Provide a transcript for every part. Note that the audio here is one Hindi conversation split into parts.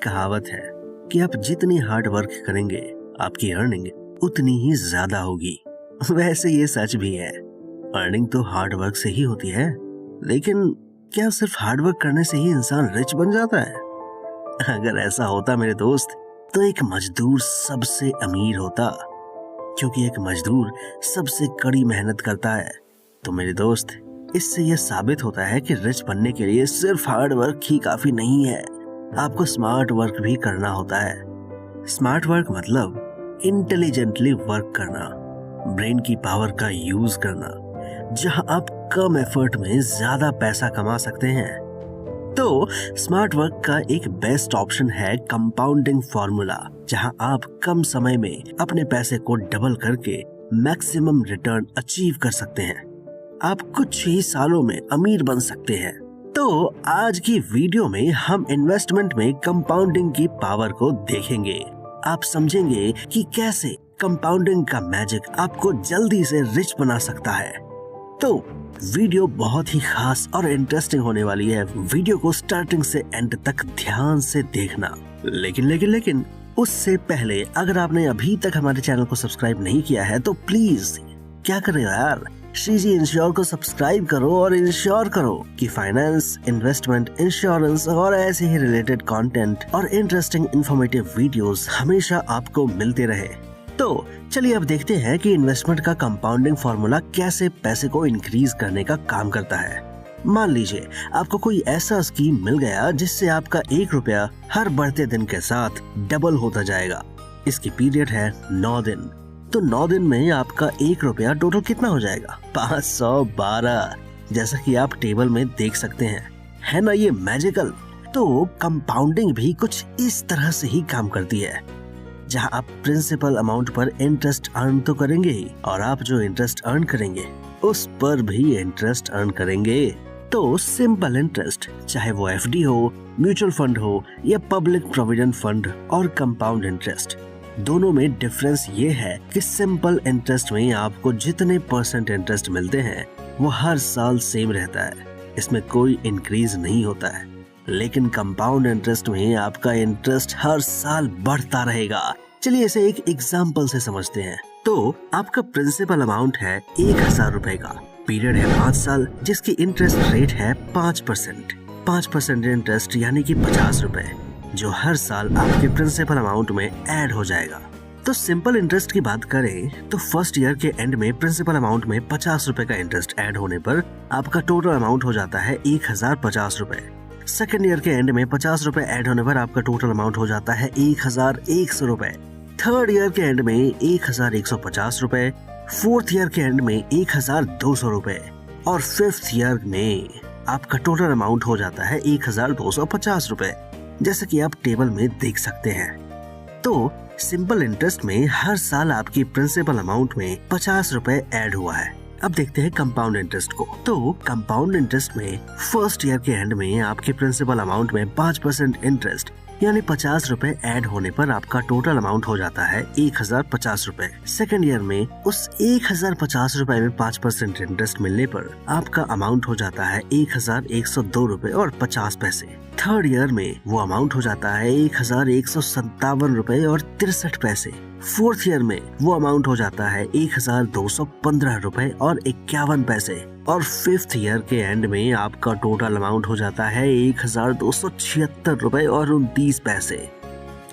कहावत है कि आप जितनी हार्ड वर्क करेंगे आपकी अर्निंग उतनी ही ज्यादा होगी। वैसे ये सच भी है, अर्निंग तो हार्ड वर्क से ही होती है, लेकिन क्या सिर्फ हार्ड वर्क करने से ही इंसान रिच बन जाता है? अगर ऐसा होता मेरे दोस्त, तो एक मजदूर सबसे अमीर होता, क्योंकि एक मजदूर सबसे कड़ी मेहनत करता है। तो मेरे दोस्त, इससे यह साबित होता है कि रिच बनने के लिए सिर्फ हार्ड वर्क ही काफी नहीं है, आपको स्मार्ट वर्क भी करना होता है। स्मार्ट वर्क मतलब इंटेलिजेंटली वर्क करना, ब्रेन की पावर का यूज करना, जहां आप कम एफर्ट में ज्यादा पैसा कमा सकते हैं। तो स्मार्ट वर्क का एक बेस्ट ऑप्शन है कंपाउंडिंग फॉर्मूला, जहां आप कम समय में अपने पैसे को डबल करके मैक्सिमम रिटर्न अचीव कर सकते हैं। आप कुछ ही सालों में अमीर बन सकते हैं। तो आज की वीडियो में हम इन्वेस्टमेंट में कंपाउंडिंग की पावर को देखेंगे। आप समझेंगे कि कैसे कंपाउंडिंग का मैजिक आपको जल्दी से रिच बना सकता है। तो वीडियो बहुत ही खास और इंटरेस्टिंग होने वाली है। वीडियो को स्टार्टिंग से एंड तक ध्यान से देखना। लेकिन उससे पहले अगर आपने अभी तक हमारे चैनल को सब्सक्राइब नहीं किया है तो प्लीज क्या कर रहे हो यार, श्रीजी इंश्योर को सब्सक्राइब करो और इंश्योर करो कि फाइनेंस, इन्वेस्टमेंट, इंश्योरेंस और ऐसे ही रिलेटेड कंटेंट और इंटरेस्टिंग इंफॉर्मेटिव वीडियोस हमेशा आपको मिलते रहे। तो चलिए अब देखते हैं कि इन्वेस्टमेंट का कंपाउंडिंग फॉर्मूला कैसे पैसे को इंक्रीज करने का काम करता है। मान लीजिए आपको कोई ऐसा स्कीम मिल गया जिससे आपका 1 रुपया हर बढ़ते दिन के साथ डबल होता जाएगा। इसकी पीरियड है 9 दिन। तो 9 दिन में आपका 1 रुपया टोटल कितना हो जाएगा? 512, जैसा कि आप टेबल में देख सकते हैं। है ना ये मैजिकल? तो कंपाउंडिंग भी कुछ इस तरह से ही काम करती है, जहां आप प्रिंसिपल अमाउंट पर इंटरेस्ट अर्न तो करेंगे ही, और आप जो इंटरेस्ट अर्न करेंगे उस पर भी इंटरेस्ट अर्न करेंगे। तो सिंपल इंटरेस्ट, चाहे वो एफडी हो, म्यूचुअल फंड हो या पब्लिक प्रोविडेंट फंड, और कंपाउंड इंटरेस्ट, दोनों में डिफरेंस ये है कि सिंपल इंटरेस्ट में आपको जितने परसेंट इंटरेस्ट मिलते हैं वो हर साल सेम रहता है, इसमें कोई इंक्रीज नहीं होता है। लेकिन कंपाउंड इंटरेस्ट में आपका इंटरेस्ट हर साल बढ़ता रहेगा। चलिए इसे एक एग्जांपल से समझते हैं। तो आपका प्रिंसिपल अमाउंट है 1000 रुपए का, पीरियड है 5 साल, जिसकी इंटरेस्ट रेट है 5%। 5% इंटरेस्ट यानी कि 50 रुपए, जो हर साल आपके प्रिंसिपल अमाउंट में ऐड हो जाएगा। तो सिंपल इंटरेस्ट की बात करें तो फर्स्ट ईयर के एंड में प्रिंसिपल अमाउंट में 50 रुपए का इंटरेस्ट ऐड होने पर आपका टोटल अमाउंट हो जाता है 1050 रुपए। सेकेंड ईयर के एंड में 50 रुपए ऐड होने पर आपका टोटल अमाउंट हो जाता है 1100 रुपए। थर्ड ईयर के एंड में 1150 रुपए, फोर्थ ईयर के एंड में 1200 रुपए, और फिफ्थ ईयर में आपका टोटल अमाउंट हो जाता है 1250 रुपए, जैसे कि आप टेबल में देख सकते हैं। तो सिंपल इंटरेस्ट में हर साल आपकी प्रिंसिपल अमाउंट में 50 रुपए ऐड हुआ है। अब देखते हैं कंपाउंड इंटरेस्ट को। तो कंपाउंड इंटरेस्ट में फर्स्ट ईयर के एंड में आपके प्रिंसिपल अमाउंट में 5% इंटरेस्ट यानी 50 रुपए ऐड होने पर आपका टोटल अमाउंट हो जाता है 1050 रुपए। सेकेंड ईयर में उस 1050 रुपए में 5% इंटरेस्ट मिलने पर आपका अमाउंट हो जाता है 1102 रुपए और 50 पैसे। थर्ड ईयर में वो अमाउंट हो जाता है 1157 रुपए और 63 पैसे। फोर्थ ईयर में वो अमाउंट हो जाता है 1215 रुपए और 51 पैसे, और फिफ्थ ईयर के एंड में आपका टोटल अमाउंट हो जाता है 1276 रुपए और 29 पैसे।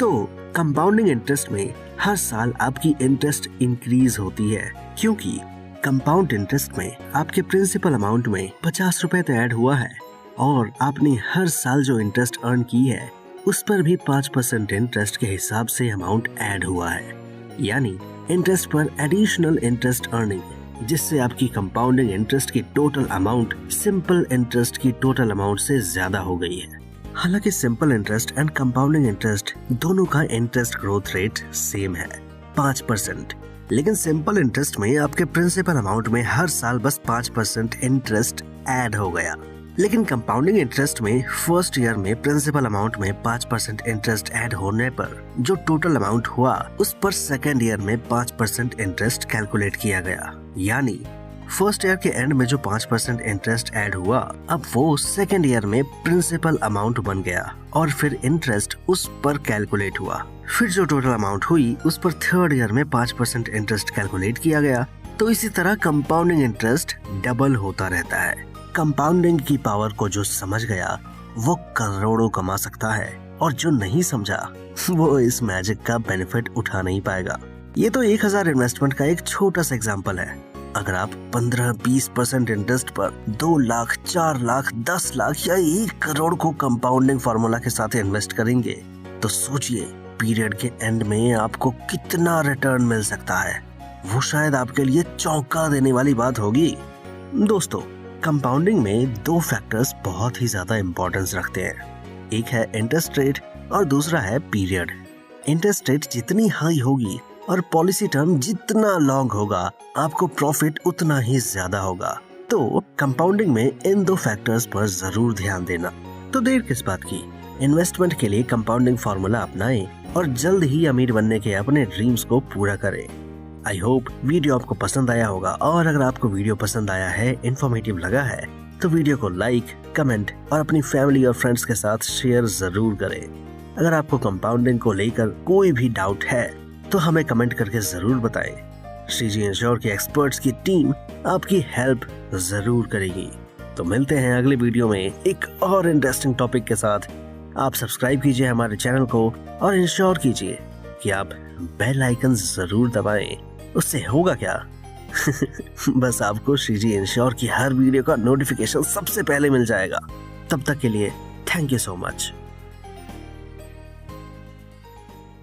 तो कंपाउंडिंग इंटरेस्ट में हर साल आपकी इंटरेस्ट इंक्रीज होती है, क्योंकि कंपाउंड इंटरेस्ट में आपके प्रिंसिपल अमाउंट में 50 रुपए तो ऐड हुआ है, और आपने हर साल जो इंटरेस्ट अर्न की है उस पर भी 5% इंटरेस्ट के हिसाब से अमाउंट ऐड हुआ है, यानी इंटरेस्ट पर एडिशनल इंटरेस्ट अर्निंग, जिससे आपकी कंपाउंडिंग इंटरेस्ट की टोटल अमाउंट सिंपल इंटरेस्ट की टोटल अमाउंट से ज्यादा हो गई है। हालांकि simple interest and compounding interest दोनों का इंटरेस्ट ग्रोथ रेट सेम है 5%, लेकिन सिंपल इंटरेस्ट में आपके प्रिंसिपल अमाउंट में हर साल बस 5% इंटरेस्ट ऐड हो गया, लेकिन कंपाउंडिंग इंटरेस्ट में फर्स्ट ईयर में प्रिंसिपल अमाउंट में 5% इंटरेस्ट ऐड होने पर जो टोटल अमाउंट हुआ उस पर सेकेंड ईयर में 5% इंटरेस्ट कैलकुलेट किया गया, यानी फर्स्ट ईयर के एंड में जो 5% इंटरेस्ट ऐड हुआ, अब वो सेकेंड ईयर में प्रिंसिपल अमाउंट बन गया और फिर इंटरेस्ट उस पर कैलकुलेट हुआ। फिर जो टोटल अमाउंट हुई उस पर थर्ड ईयर में 5% इंटरेस्ट कैलकुलेट किया गया। तो इसी तरह कंपाउंडिंग इंटरेस्ट डबल होता रहता है। कंपाउंडिंग की पावर को जो समझ गया वो करोड़ों कमा सकता है, और जो नहीं समझा वो इस मैजिक का बेनिफिट उठा नहीं पाएगा। ये तो 1000 इन्वेस्टमेंट का एक छोटा सा एग्जांपल है। अगर आप 15-20% इंटरेस्ट पर 2 लाख, 4 लाख, 10 लाख या 1 करोड़ को कंपाउंडिंग फार्मूला के साथ इन्वेस्ट करेंगे तो सोचिए पीरियड के एंड में आपको कितना रिटर्न मिल सकता है। वो शायद आपके लिए चौंका देने वाली बात होगी। दोस्तों, कंपाउंडिंग में 2 फैक्टर्स बहुत ही ज्यादा इंपॉर्टेंस रखते हैं। एक है इंटरेस्ट रेट और दूसरा है पीरियड। इंटरेस्ट रेट जितनी हाई होगी और पॉलिसी टर्म जितना लॉन्ग होगा, आपको प्रॉफिट उतना ही ज्यादा होगा। तो कंपाउंडिंग में इन 2 फैक्टर्स पर जरूर ध्यान देना। तो देर किस बात की, इन्वेस्टमेंट के लिए कंपाउंडिंग फार्मूला अपनाएं और जल्द ही अमीर बनने के अपने ड्रीम्स को पूरा करें। आई होप वीडियो आपको पसंद आया होगा, और अगर आपको वीडियो पसंद आया है, इन्फॉर्मेटिव लगा है, तो वीडियो को लाइक, कमेंट और अपनी फैमिली और फ्रेंड्स के साथ शेयर जरूर करें। अगर आपको कंपाउंडिंग को लेकर कोई भी डाउट है तो हमें कमेंट करके जरूर बताएं। श्रीजी इंश्योर के एक्सपर्ट्स की टीम आपकी हेल्प जरूर करेगी। तो मिलते हैं अगले वीडियो में एक और इंटरेस्टिंग टॉपिक के साथ। आप सब्सक्राइब कीजिए हमारे चैनल को और इंश्योर कीजिए कि आप बेल आइकन जरूर दबाएं। उससे होगा क्या बस आपको श्रीजी इंश्योर की हर वीडियो का नोटिफिकेशन सबसे पहले मिल जाएगा। तब तक के लिए थैंक यू सो मच।